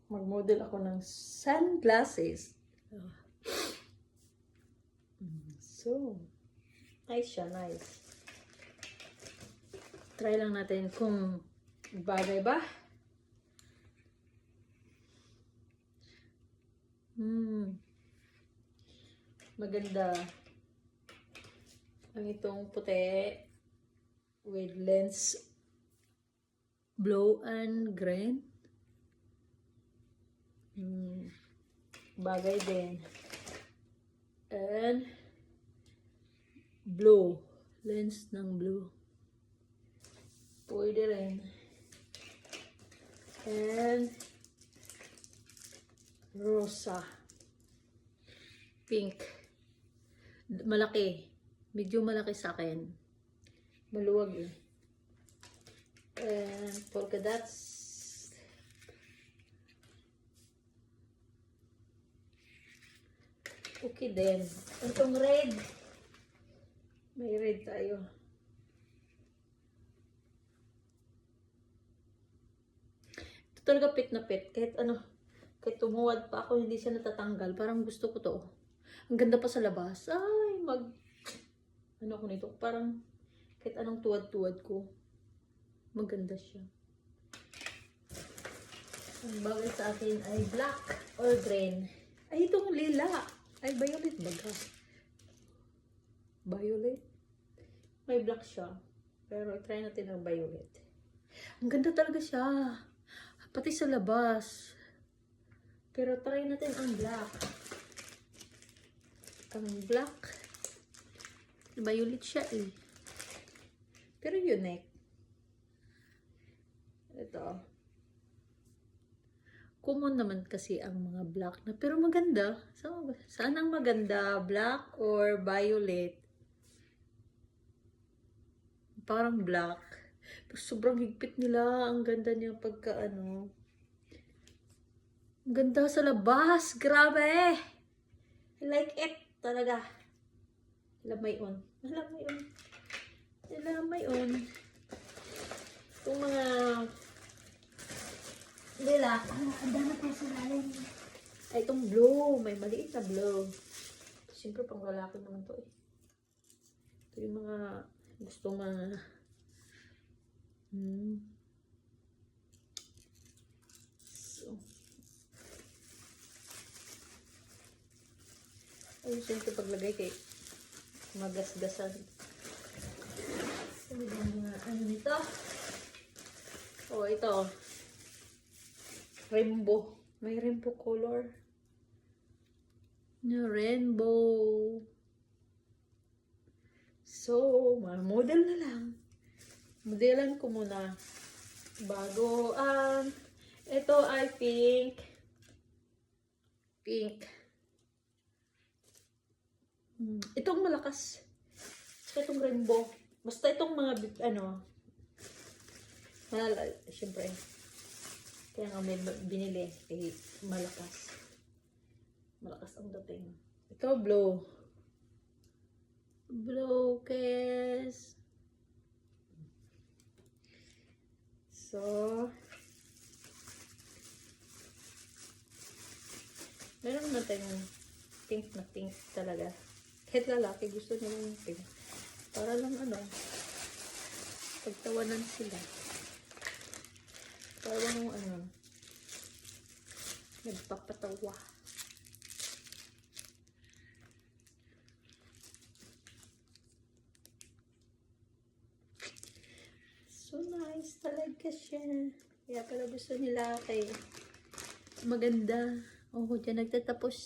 mag-model ako ng sunglasses. So, nice siya, nice. Try lang natin kung bagay ba. Maganda. Ang itong puti with lens blue and green. Bagay din. And blue. Lens ng blue. Pwede rin. And rosa. Pink. Malaki. Medyo malaki sa akin. Maluwag eh. And polka dots. Okay din. Itong red. May red tayo. Ito talaga pit na pit. Kahit ano, kahit tumuwad pa ako, hindi siya natatanggal. Parang gusto ko to. Ang ganda pa sa labas. Ay, ano ko nito? Parang kahit anong tuwad-tuwad ko. Maganda siya. Ang bagay sa akin ay black or green. Ay, itong lila. Ay, violet ba ka? Violet? May black siya. Pero try natin ng violet. Ang ganda talaga siya. Pati sa labas. Pero try natin ang black. Ang black. Violet siya eh. Pero unique. Ito. Common naman kasi ang mga black na. Pero maganda. So, saan ang maganda? Black or violet? Parang black. Pero sobrang higpit nila. Ang ganda niya pagka ano. Ang ganda sa labas. Grabe! I like it. Talaga. Lamay on. Lamay on. Lamay on. Itong mga lila. Ang dami pa sa lalim. Ay, itong blue. May maliit na blue. Siyempre, pang lalaki naman to eh. Ito yung mga gusto So. Ayusin ko paglagay kay magasgasan. Ano ba ano nito? Oh, ito. Rainbow. May rainbow color. Rainbow. So, model na lang. Modelan ko muna. Bago ito ay pink. Pink. Itong malakas. Saka itong rainbow. Basta itong mga, siyempre, kaya nga may binili. Eh, malakas. Malakas ang dating. Ito, blue. Blue case. So, meron na tayong pink na pink talaga. Kahit lalaki, gusto nila yung pink. Para lang pagtawanan sila. Para lang nagpapatawa. So nice talaga siya. Kaya pala gusto nila kay maganda. Oh, dyan nagtatapos.